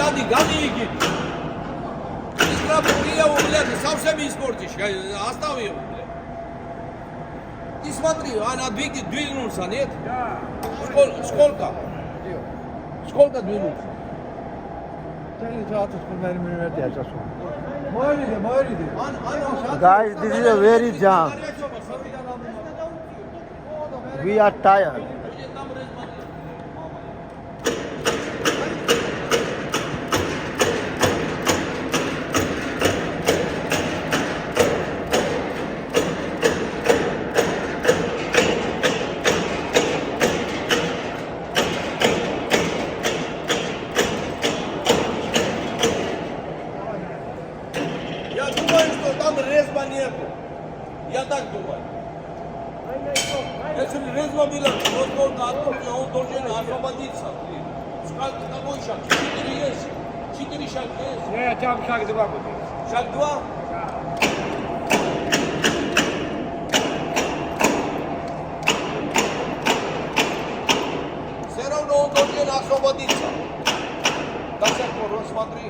Гади. Истрапурия, блядь, совсем испортишь. Оставил, блядь. Ты смотри, она двинулся, нет? Да. Сколько? Сколько двинулся? Guys, this is a very jam. We are tired. Я так думаю. Если резво было, он должен освободиться. Какой шаг? 4 есть. 4 шага есть. Нет, там шаг 2 будет. Шаг 2? Все равно он должен освободиться. До сих пор, смотри.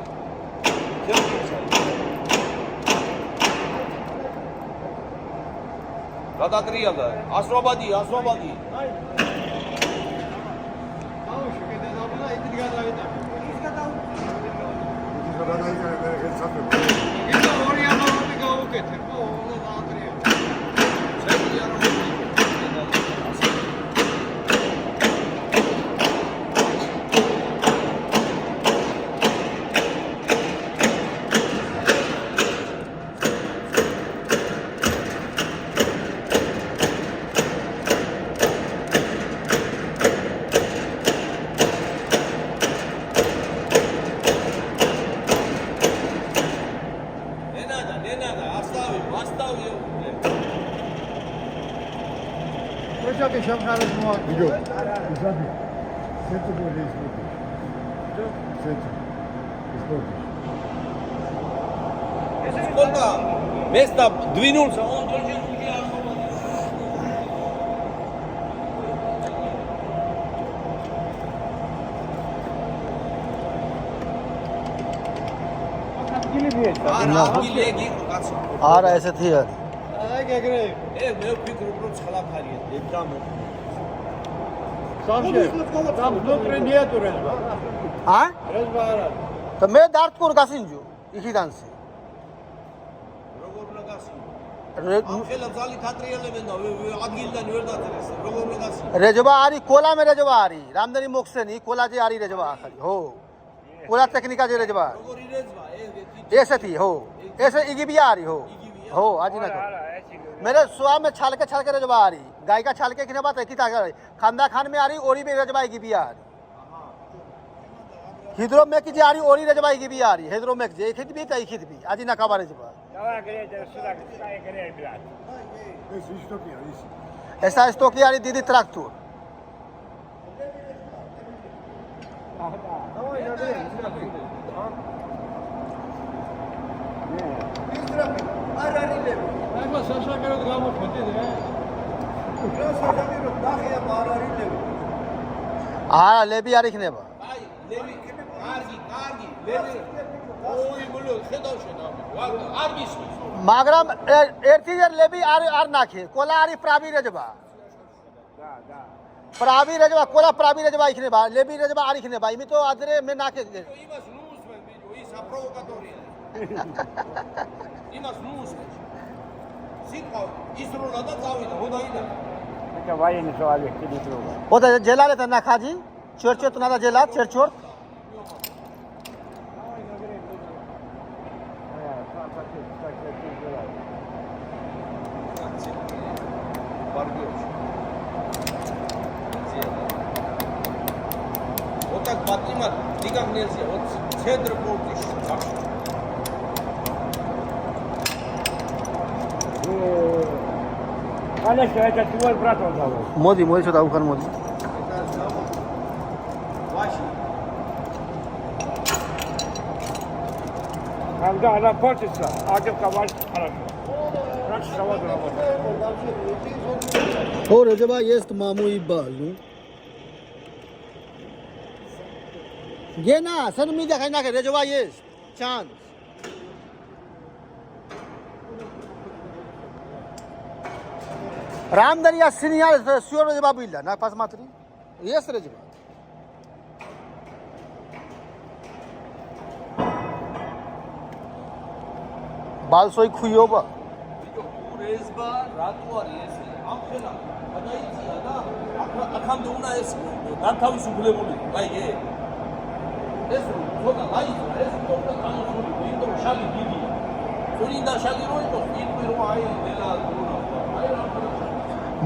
Надогрело. Освободи. Почему еще хорошо идет? Сколько места двинулся, он должен уже освободиться. आ रहा ऐसे थी यार मैं фикру просто халахария. Там внутри нету резва. हाँ Резва. तो मैं दर्द को रकासिन जो इसी दान से रेजवा आ रही कोला में रेजवा आ रही रामदनी मुख से नहीं कोला जी आ रही रेजवा खाली हो कोला तकनीका जी रेजवा ऐसे थी हो ऐसे इगी भी आ रही हो आज ना मेरे सुहा में छाल के रेजवा आ रही गाय का छाल के किने बात है कि खानदा खान में आ रही ओरी में रेजवा इगी भी आ रही हिद्रो में की आ रही ओरी रेजवा इगी भी आ रही हिद्रो में जे खिद भी तई खिद भी आज ना खबर रेजवा ऐसा स्टोकी आ रही दीदी ट्रैक्टर हाँ ले भी आ रही खने बा मागरम एर्टीजर ले भी आर नाखे कोला आरी प्राबी रजबा प्राबी रजबा कोला प्राबी रजबा इखने बा ले भी रजबा आरी खने बा इमी तो आदरे में नाखे वो तो जेला लेता ना खाजी चोर तो ना जेला चोर Вот так поднимать никак нельзя. Вот центр полтыш. Конечно, это твой брат он дал. मोदी सदा उखन मोदी Когда она портится, а девка варит хорошо. Раньше завода работает. और जब ये मामू इबाल გენა სენ მიდა ხენაკე რეჯობა ეს ჩან რამდენია სინიალ სიორეჯობა ბილდა ნაფას მატრი ეს რეჯობა ბალსოი ხუიობა რეზბა რატო არის ეს ამ ხელა გადაიწია და აქამდე უნდა ეს განთავისუფლებული აი ეს ხოდა დაიწა ეს თორდა განსული ვინდო შალი დიდი თორინდა შალი რო იყო იქ რო აი დელა აი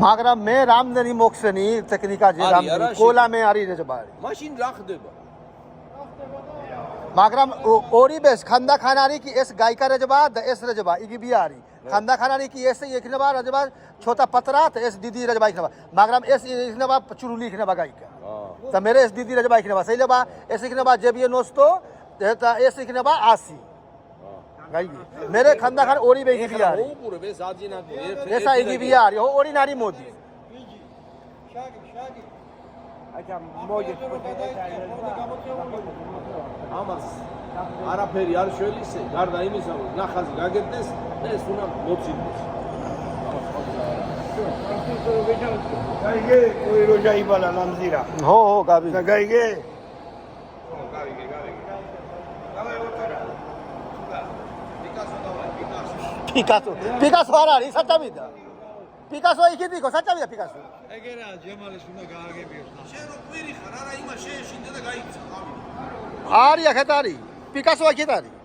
მაგრამ მე რამდენი მოხსენი ტექნიკაზე რამდენი კოლა მე არის რეჯობა მაშინ რა ხდება მაგრამ ორივეს ხანდახან არის კი ეს გაიკა რეჯობა და ეს რეჯობა იგივე არის ხანდახან არის კი ეს იქნება რეჯობა ჩოტა პატრა და ეს დიდი რეჯობა იქნება მაგრამ ეს იქნება ჩურული იქნება გაიკა და მე ეს დიდი რეჯობა იქნება შეიძლება ეს იქნება ჯებიე 90 და ეს იქნება 100 გაიგე მე ხანდახან ორივე იგივე არის უყურებ ეს აძინაკო ეს იგივე არის ორი ნარი მოდი აჭა მოიჭ ამას არაფერი არ შველისე გარდა იმისა რომ ნახაზი გაგებდეს ეს უნდა მოცილდეს გაიგე ოი რო ჯაიბალა ლამზირა ხო გაბი და გაიგე პიკასო არ არის საჭამიდა პიკასო იქით იყო საჭამიდა პიკასო ეგერა ჯემალის უნდა გააგებიოს შენ რო ყვირი ხარ არა იმას შეეშინდა და გაიქცა არის ახეთ არის პიკასო აქეთ არის